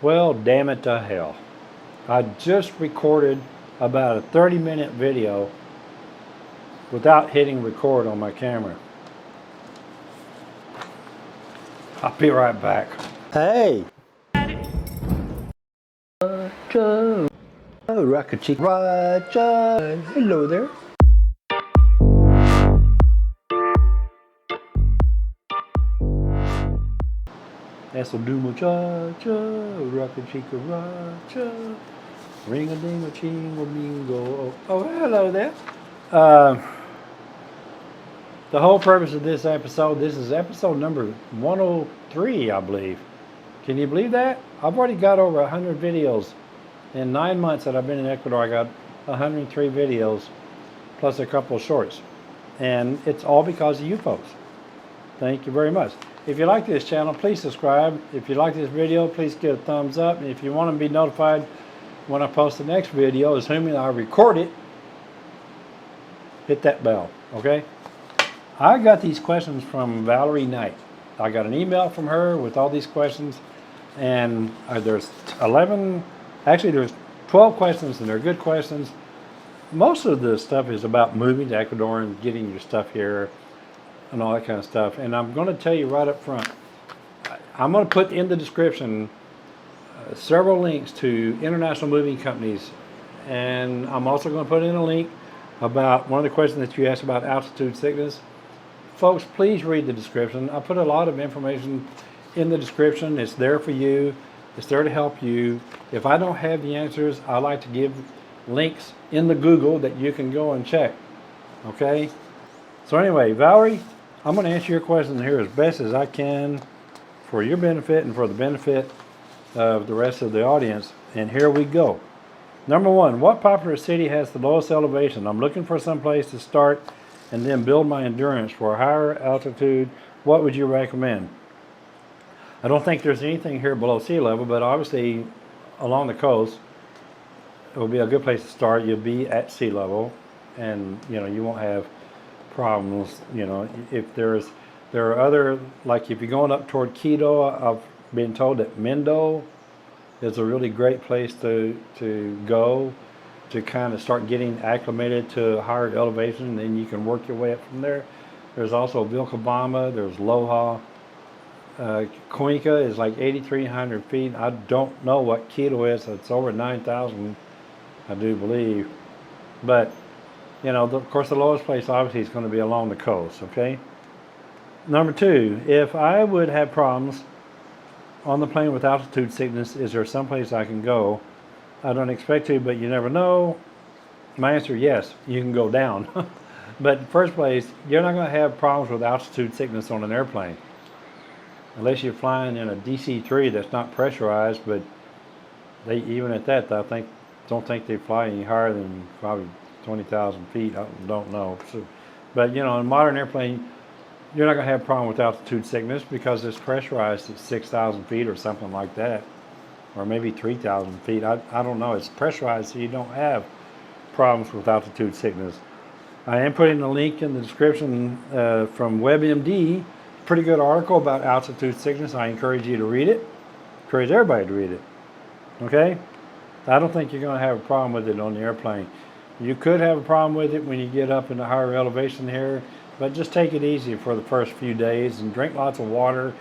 Well, damn it to hell. I just recorded about a 30-minute video without hitting record on my camera. I'll be right back. Hey! Roger! Oh, Rocket Chick Roger! Hello there. Eso do muchacho, Rocket Chica Roger, ring-a-ding-a-ching-a-bingo. Oh, hello there. The whole purpose of this episode, this is episode number 103, I believe. Can you believe that? I've already got over 100 videos. In 9 months that I've been in Ecuador, I got 103 videos, plus a couple of shorts. And it's all because of you folks. Thank you very much. If you like this channel, please subscribe. If you like this video, please give a thumbs up. And if you want to be notified when I post the next video, assuming I record it, hit that bell, okay? I got these questions from Valarie Knight. I got an email from her with all these questions, and there's 12 questions, and they're good questions. Most of the stuff is about moving to Ecuador and getting your stuff here and all that kind of stuff. And I'm going to tell you right up front, I'm going to put in the description several links to international moving companies, and I'm also going to put in a link about one of the questions that you asked about altitude sickness. Folks, please read the description. I put a lot of information in the description. It's there for you. It's there to help you. If I don't have the answers, I like to give links in the Google that you can go and check. Okay? So anyway, Valarie, I'm going to answer your questions here as best as I can for your benefit and for the benefit of the rest of the audience. And here we go. Number one, what popular city has the lowest elevation? I'm looking for some place to start and then build my endurance for a higher altitude. What would you recommend? I don't think there's anything here below sea level, but obviously along the coast, it will be a good place to start. You'll be at sea level, and you won't have problems. If there are other, like if you're going up toward Quito, I've been told that Mendo is a really great place to go to kind of start getting acclimated to a higher elevation, and then you can work your way up from there. There's also Vilcabamba, there's Loja. Cuenca is like 8,300 feet. I don't know what Quito is. It's over 9,000, I do believe. But of course, the lowest place obviously is going to be along the coast, okay? Number two, if I would have problems on the plane with altitude sickness, is there someplace I can go? I don't expect to, but you never know. My answer, yes, you can go down. But in the first place, you're not going to have problems with altitude sickness on an airplane. Unless you're flying in a DC-3 that's not pressurized, but even at that, I don't think they fly any higher than probably 20,000 feet. I don't know. So, but in a modern airplane, you're not going to have a problem with altitude sickness because it's pressurized at 6,000 feet or something like that, or maybe 3,000 feet. I don't know. It's pressurized, so you don't have problems with altitude sickness. I am putting a link in the description from WebMD. Pretty good article about altitude sickness. I encourage you to read it. Encourage everybody to read it. Okay? I don't think you're going to have a problem with it on the airplane. You could have a problem with it when you get up in the higher elevation here, but just take it easy for the first few days and drink lots of water.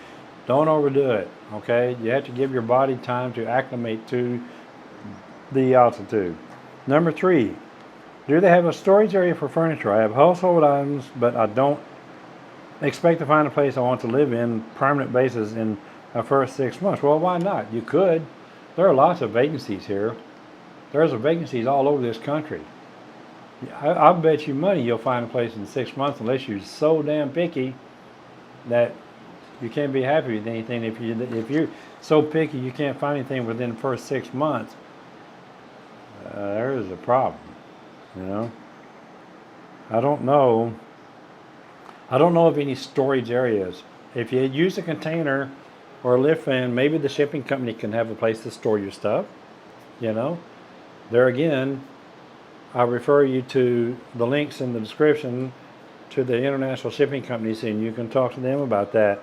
Don't overdo it. Okay? You have to give your body time to acclimate to the altitude. Number three, do they have a storage area for furniture? I have household items, but I don't expect to find a place I want to live in permanent basis in the first 6 months. Well, why not? You could. There are lots of vacancies here. There's vacancies all over this country. I'll bet you money you'll find a place in 6 months, unless you're so damn picky that you can't be happy with anything. If you're so picky you can't find anything within the first 6 months, there is a problem. I don't know of any storage areas. If you use a container or a lift van, maybe the shipping company can have a place to store your stuff. There again, I refer you to the links in the description to the international shipping companies, and you can talk to them about that.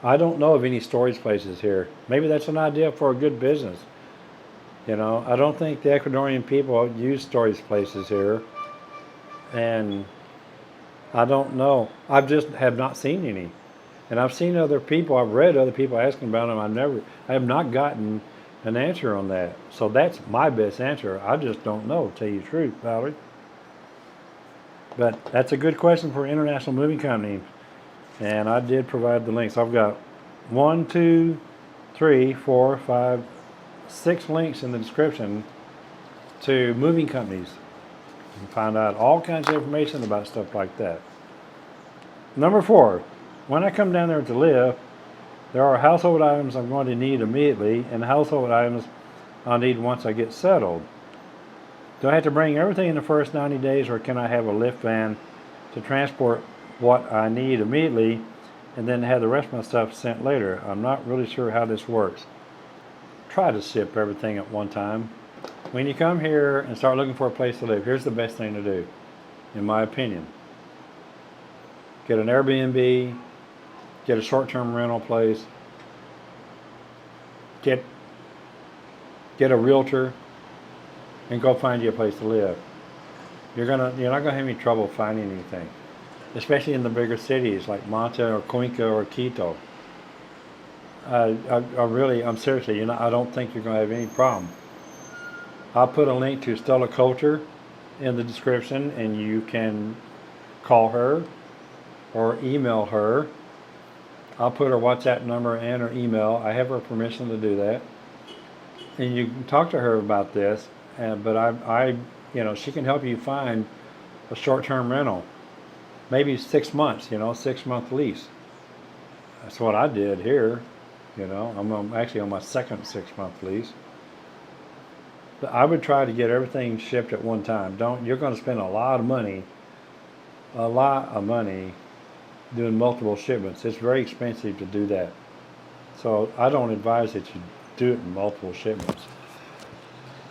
I don't know of any storage places here. Maybe that's an idea for a good business. You know, I don't think the Ecuadorian people use storage places here, and I don't know. I just have not seen any, and I've seen other people. I've read other people asking about them. I have not gotten an answer on that. So that's my best answer. I just don't know, to tell you the truth, Valerie. But that's a good question for an international moving company, and I did provide the links. I've got 1, 2, 3, 4, 5, 6 links in the description to moving companies. You can find out all kinds of information about stuff like that. Number 4, when I come down there to live, there are household items I'm going to need immediately and household items I'll need once I get settled. Do I have to bring everything in the first 90 days, or can I have a lift van to transport what I need immediately and then have the rest of my stuff sent later? I'm not really sure how this works. Try to ship everything at one time. When you come here and start looking for a place to live, here's the best thing to do, in my opinion. Get an Airbnb, get a short-term rental place, get a realtor, and go find you a place to live. You're not gonna have any trouble finding anything, especially in the bigger cities like Manta or Cuenca or Quito. I'm seriously, I don't think you're gonna have any problem. I'll put a link to Stella Culture in the description, and you can call her or email her. I'll put her WhatsApp number and her email. I have her permission to do that, and you can talk to her about this. But she can help you find a short-term rental, maybe 6 months. 6-month lease. That's what I did here. I'm actually on my second 6-month lease. But I would try to get everything shipped at one time. You're going to spend a lot of money doing multiple shipments. It's very expensive to do that. So I don't advise that you do it in multiple shipments.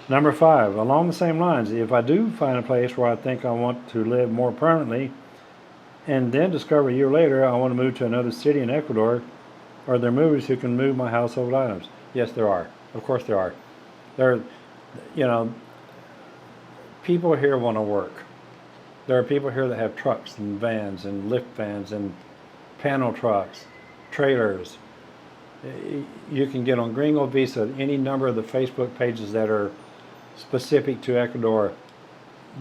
Number 5, along the same lines, if I do find a place where I think I want to live more permanently, and then discover a year later I want to move to another city in Ecuador, are there movers who can move my household items? Yes, there are. Of course there are. People here want to work. There are people here that have trucks and vans and lift vans and panel trucks, trailers. You can get on Gringo Visa any number of the Facebook pages that are specific to Ecuador.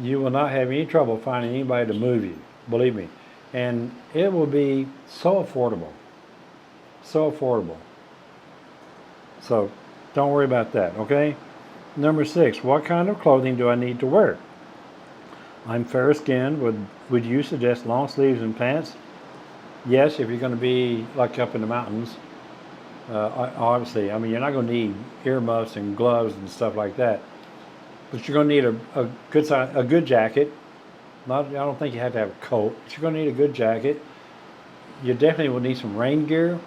You will not have any trouble finding anybody to move you, believe me. And it will be so affordable. So affordable. So don't worry about that, okay? Number 6, what kind of clothing do I need to wear? I'm fair-skinned. Would you suggest long sleeves and pants? Yes, if you're going to be like up in the mountains. Obviously, you're not going to need earmuffs and gloves and stuff like that. But you're going to need a good jacket. I don't think you have to have a coat, but you're going to need a good jacket. You definitely will need some rain gear.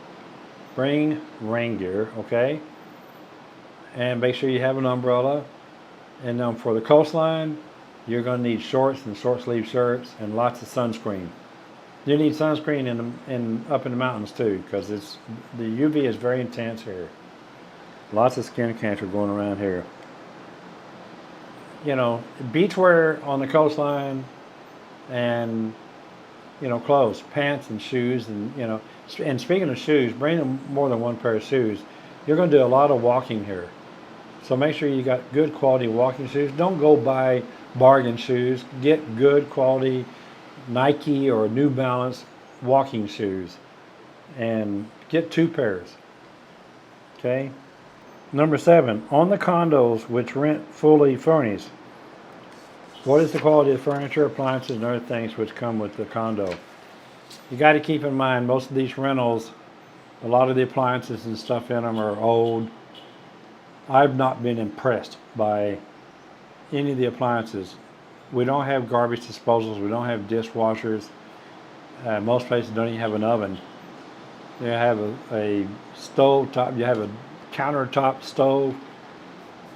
Bring rain gear, okay? And make sure you have an umbrella. And for the coastline, you're going to need shorts and short sleeve shirts and lots of sunscreen. You need sunscreen up in the mountains too, because the UV is very intense here. Lots of skin cancer going around here. Beachwear on the coastline, and clothes, pants and shoes, and and speaking of shoes, bring more than one pair of shoes. You're going to do a lot of walking here, so make sure you got good quality walking shoes. Don't go buy bargain shoes. Get good quality Nike or New Balance walking shoes, and get 2 pairs. Okay. Number 7, on the condos which rent fully furnished, what is the quality of furniture, appliances, and other things which come with the condo? You got to keep in mind, most of these rentals, a lot of the appliances and stuff in them are old. I've not been impressed by any of the appliances. We don't have garbage disposals. We don't have dishwashers. Most places don't even have an oven. You have a stove top. You have a countertop stove,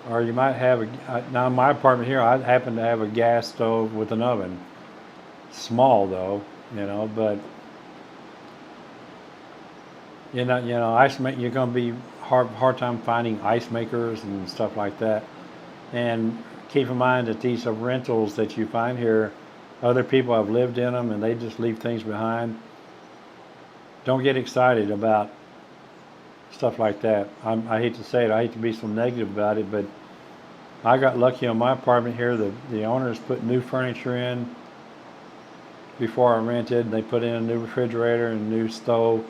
or you might have now in my apartment here, I happen to have a gas stove with an oven. Small though, but You're going to be hard time finding ice makers and stuff like that. And keep in mind that these are rentals that you find here. Other people have lived in them and they just leave things behind. Don't get excited about stuff like that. I hate to say it, I hate to be so negative about it, but I got lucky on my apartment here. The owners put new furniture in before I rented. They put in a new refrigerator and a new stove.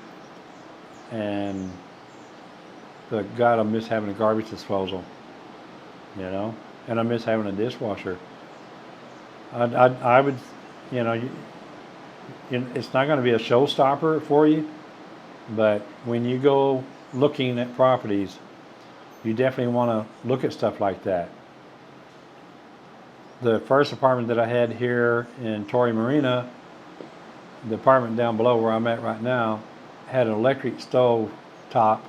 And God, I miss having a garbage disposal, and I miss having a dishwasher. I would, you know, it's not going to be a showstopper for you, but when you go looking at properties, you definitely want to look at stuff like that. The first apartment that I had here in Torrey Marina, the apartment down below where I'm at right now, had an electric stove top,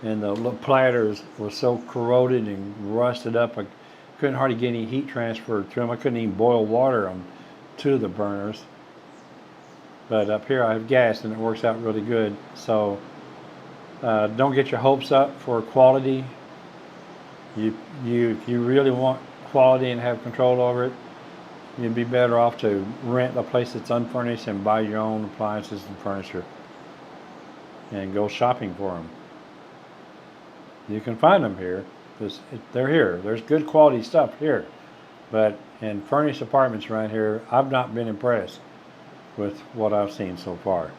and the platters were so corroded and rusted up, I couldn't hardly get any heat transferred to them. I couldn't even boil water on two of the burners. But up here I have gas and it works out really good. So don't get your hopes up for quality. If you really want quality and have control over it, you'd be better off to rent a place that's unfurnished and buy your own appliances and furniture and go shopping for them. You can find them here because they're here. There's good quality stuff here, but in furnished apartments around here, I've not been impressed with what I've seen so far.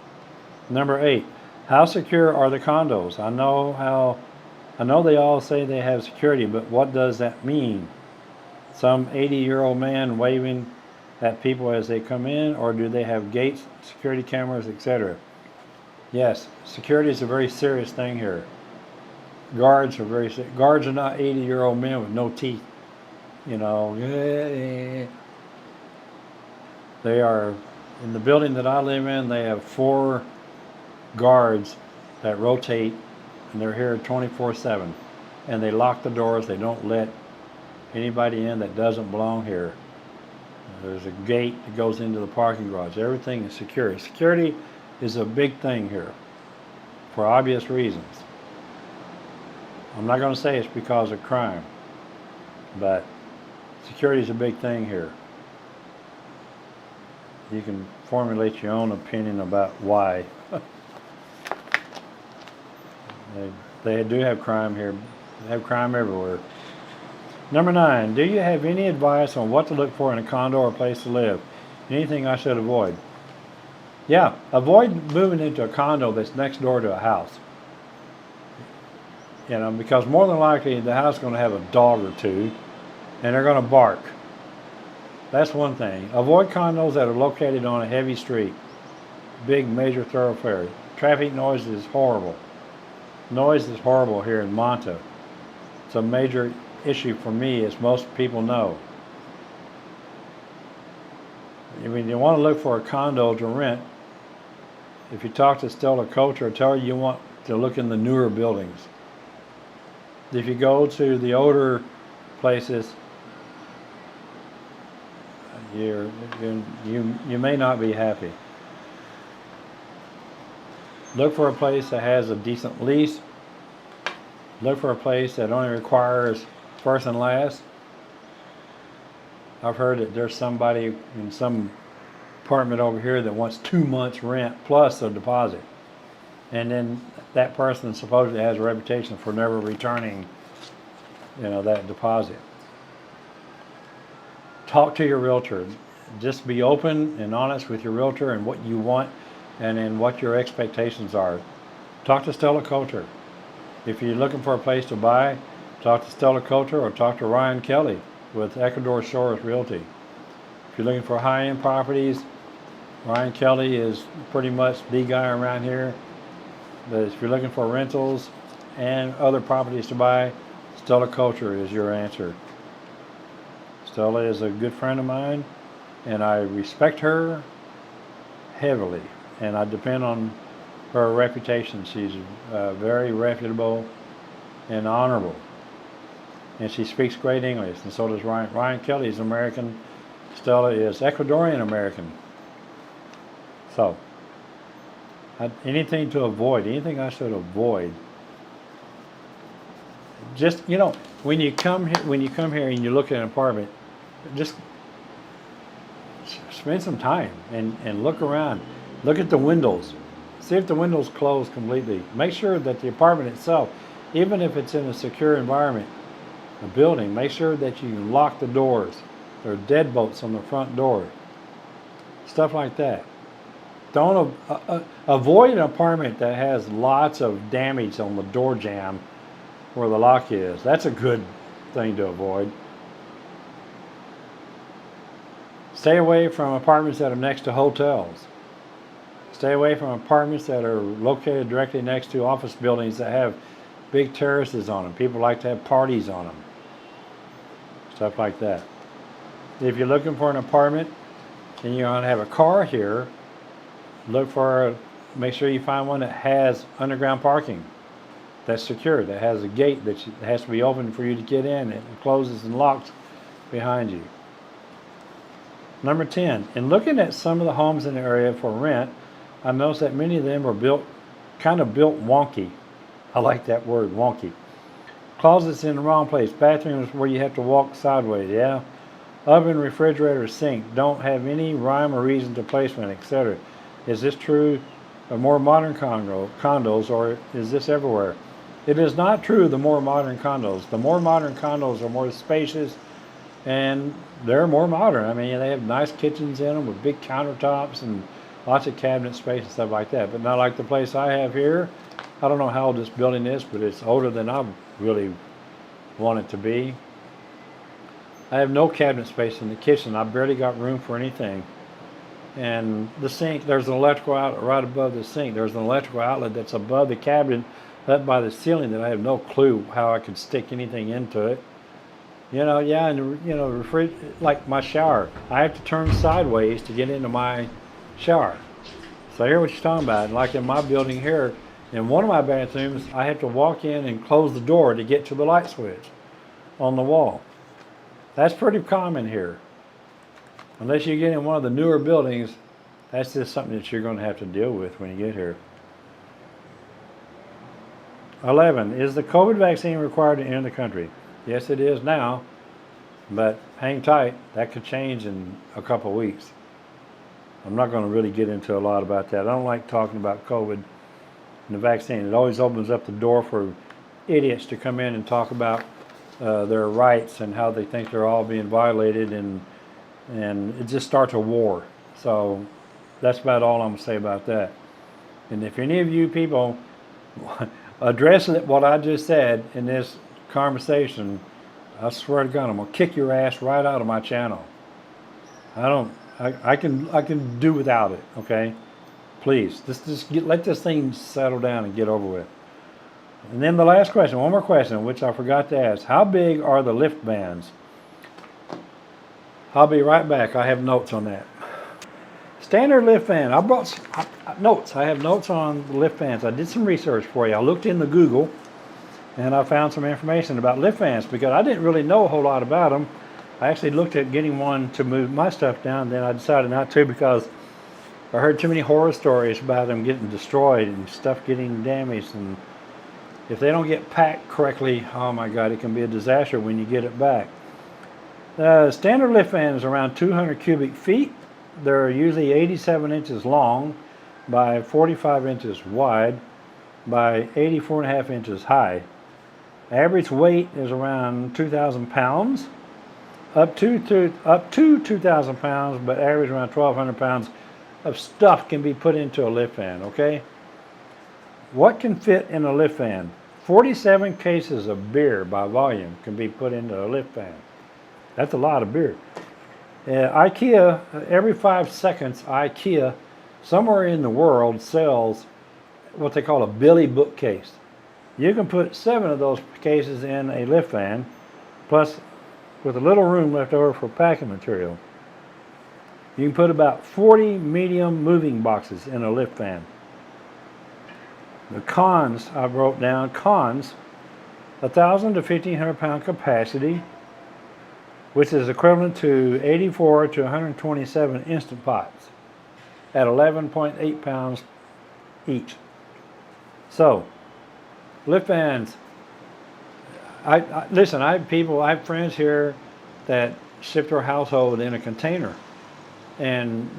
Number 8, how secure are the condos? I know they all say they have security, but what does that mean? Some 80-year-old man waving at people as they come in, or do they have gates, security cameras, etc.? Yes, security is a very serious thing here. Guards are not 80-year-old men with no teeth. They are, in the building that I live in, they have 4 guards that rotate, and they're here 24/7. And they lock the doors. They don't let anybody in that doesn't belong here. There's a gate that goes into the parking garage. Everything is secure. Security is a big thing here for obvious reasons. I'm not going to say it's because of crime, but security is a big thing here. You can formulate your own opinion about why. They do have crime here. They have crime everywhere. Number 9, do you have any advice on what to look for in a condo or place to live? Anything I should avoid? Yeah, avoid moving into a condo that's next door to a house. Because more than likely the house is going to have a dog or two, and they're going to bark. That's one thing. Avoid condos that are located on a heavy street, big major thoroughfare. Traffic noise is horrible. Noise is horrible here in Manta. It's a major issue for me, as most people know. You want to look for a condo to rent. If you talk to Stella Coulter, tell her you want to look in the newer buildings. If you go to the older places, you may not be happy. Look for a place that has a decent lease. Look for a place that only requires first and last. I've heard that there's somebody in some apartment over here that wants 2 months rent plus a deposit. And then that person supposedly has a reputation for never returning, that deposit. Talk to your realtor. Just be open and honest with your realtor and what you want and then what your expectations are. Talk to Stella Coulter. If you're looking for a place to buy, talk to Stella Coulter or talk to Ryan Kelly with Ecuador Shores Realty. If you're looking for high-end properties, Ryan Kelly is pretty much the guy around here. But if you're looking for rentals and other properties to buy, Stella Coulter is your answer. Stella is a good friend of mine, and I respect her heavily, and I depend on her reputation. She's very reputable and honorable, and she speaks great English, and so does Ryan. Ryan Kelly is American. Stella is Ecuadorian American. So, Anything to avoid, anything I should avoid. Just, when you come here and you look at an apartment, just spend some time and look around. Look at the windows. See if the windows close completely. Make sure that the apartment itself, even if it's in a secure environment, a building, make sure that you lock the doors. There are deadbolts on the front door. Stuff like that. Don't avoid an apartment that has lots of damage on the door jamb where the lock is. That's a good thing to avoid. Stay away from apartments that are next to hotels. Stay away from apartments that are located directly next to office buildings that have big terraces on them. People like to have parties on them. Stuff like that. If you're looking for an apartment and you're going to have a car here, make sure you find one that has underground parking, that's secure, that has a gate that has to be open for you to get in, and it closes and locks behind you. Number 10, in looking at some of the homes in the area for rent, I noticed that many of them are built wonky. I like that word, wonky. Closets in the wrong place, bathrooms where you have to walk sideways, yeah. Oven, refrigerator, sink don't have any rhyme or reason to placement, etc. Is this true of more modern condos, or is this everywhere? It is not true of the more modern condos. The more modern condos are more spacious and they're more modern. I mean, they have nice kitchens in them with big countertops and lots of cabinet space and stuff like that. But not like the place I have here. I don't know how old this building is, but it's older than I really want it to be. I have no cabinet space in the kitchen. I barely got room for anything. And the sink, there's an electrical outlet right above the sink. There's an electrical outlet that's above the cabinet up by the ceiling that I have no clue how I could stick anything into it. Like my shower. I have to turn sideways to get into my shower. So I hear what you're talking about. Like in my building here, in one of my bathrooms, I have to walk in and close the door to get to the light switch on the wall. That's pretty common here. Unless you get in one of the newer buildings, that's just something that you're going to have to deal with when you get here. 11, is the COVID vaccine required to enter the country? Yes, it is now, but hang tight. That could change in a couple of weeks. I'm not going to really get into a lot about that. I don't like talking about COVID and the vaccine. It always opens up the door for idiots to come in and talk about their rights and how they think they're all being violated, and it just starts a war. So that's about all I'm going to say about that. And if any of you people address what I just said in this conversation, I swear to God, I'm going to kick your ass right out of my channel. I can do without it, okay? Please, let this thing settle down and get over with. And then the last question, one more question, which I forgot to ask. How big are the lift bands? I'll be right back. I have notes on that. Standard lift fan. I brought notes. I have notes on the lift fans. I did some research for you. I looked into Google and I found some information about lift fans because I didn't really know a whole lot about them. I actually looked at getting one to move my stuff down, then I decided not to because I heard too many horror stories about them getting destroyed and stuff getting damaged, and if they don't get packed correctly, oh my God, it can be a disaster when you get it back. The standard lift fan is around 200 cubic feet. They're usually 87 inches long by 45 inches wide by 84.5 inches high. Average weight is around 2,000 pounds, up to 2,000 pounds, but average around 1,200 pounds of stuff can be put into a lift fan, okay? What can fit in a lift fan? 47 cases of beer by volume can be put into a lift fan. That's a lot of beer. IKEA, every 5 seconds, IKEA, somewhere in the world, sells what they call a Billy bookcase. You can put 7 of those cases in a lift fan, plus with a little room left over for packing material. You can put about 40 medium moving boxes in a lift fan. The cons, I wrote down, cons, 1,000 to 1,500 pound capacity, which is equivalent to 84 to 127 Instant Pots at 11.8 pounds each. So, lift fans. Listen. I have friends here that ship their household in a container, and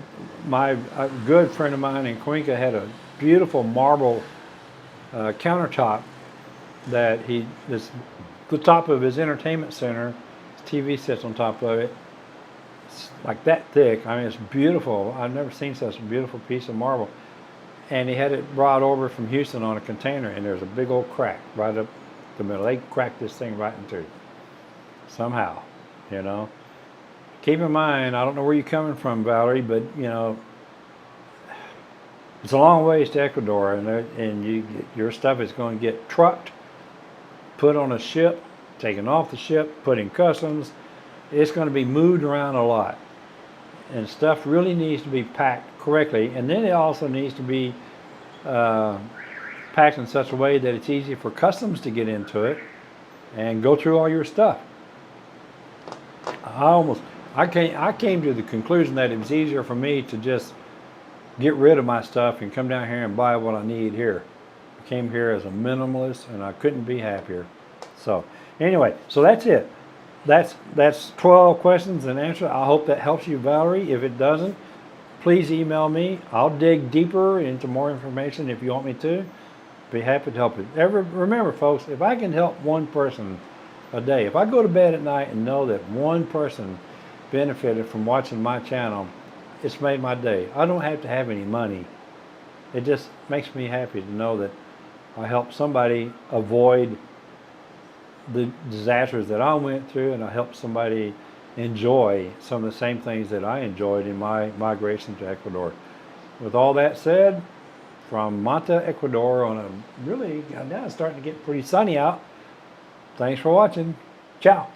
a good friend of mine in Cuenca had a beautiful marble countertop that the top of his entertainment center. His TV sits on top of it. It's like that thick. I mean, it's beautiful. I've never seen such a beautiful piece of marble. And he had it brought over from Houston on a container, and there's a big old crack right up the middle. They cracked this thing right in two. Somehow, you know. Keep in mind, I don't know where you're coming from, Valarie, but you know, it's a long ways to Ecuador, and your stuff is going to get trucked, put on a ship, taken off the ship, put in customs. It's going to be moved around a lot, and stuff really needs to be packed correctly, and then it also needs to be packed in such a way that it's easy for customs to get into it and go through all your stuff. I came to the conclusion that it was easier for me to just get rid of my stuff and come down here and buy what I need here. I came here as a minimalist, and I couldn't be happier. So anyway, so that's it. That's 12 questions and answers. I hope that helps you, Valarie. If it doesn't, please email me. I'll dig deeper into more information if you want me to. Be happy to help you. Remember, folks, if I can help one person a day, if I go to bed at night and know that one person benefited from watching my channel, it's made my day. I don't have to have any money. It just makes me happy to know that I helped somebody avoid the disasters that I went through, and I helped somebody enjoy some of the same things that I enjoyed in my migration to Ecuador. With all that said, from Manta, Ecuador, on a really, now it's starting to get pretty sunny out. Thanks for watching. Ciao.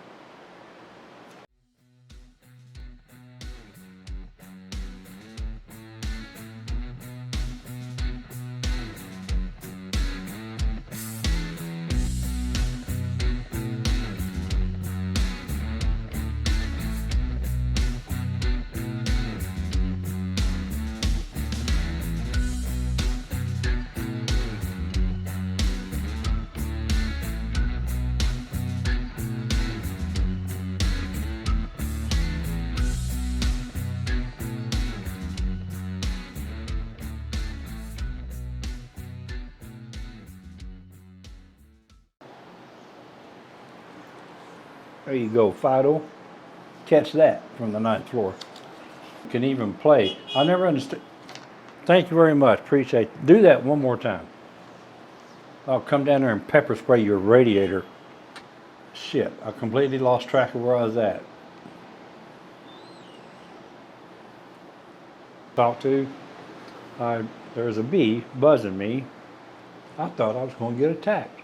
There you go, Fido. Catch that from the 9th floor. You can even play. I never understood. Thank you very much. Appreciate it. Do that one more time. I'll come down there and pepper spray your radiator. Shit, I completely lost track of where I was at. Talk to. There's a bee buzzing me. I thought I was going to get attacked.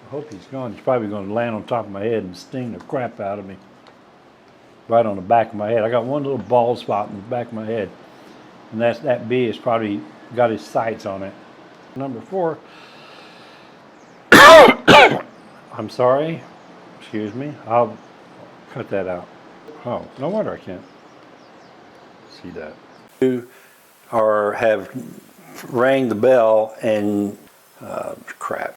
I hope he's gone. He's probably going to land on top of my head and sting the crap out of me. Right on the back of my head. I got one little bald spot in the back of my head. And that bee has probably got his sights on it. Number 4. I'm sorry. Excuse me. I'll cut that out. Oh, no wonder I can't see that. You have rang the bell and crap.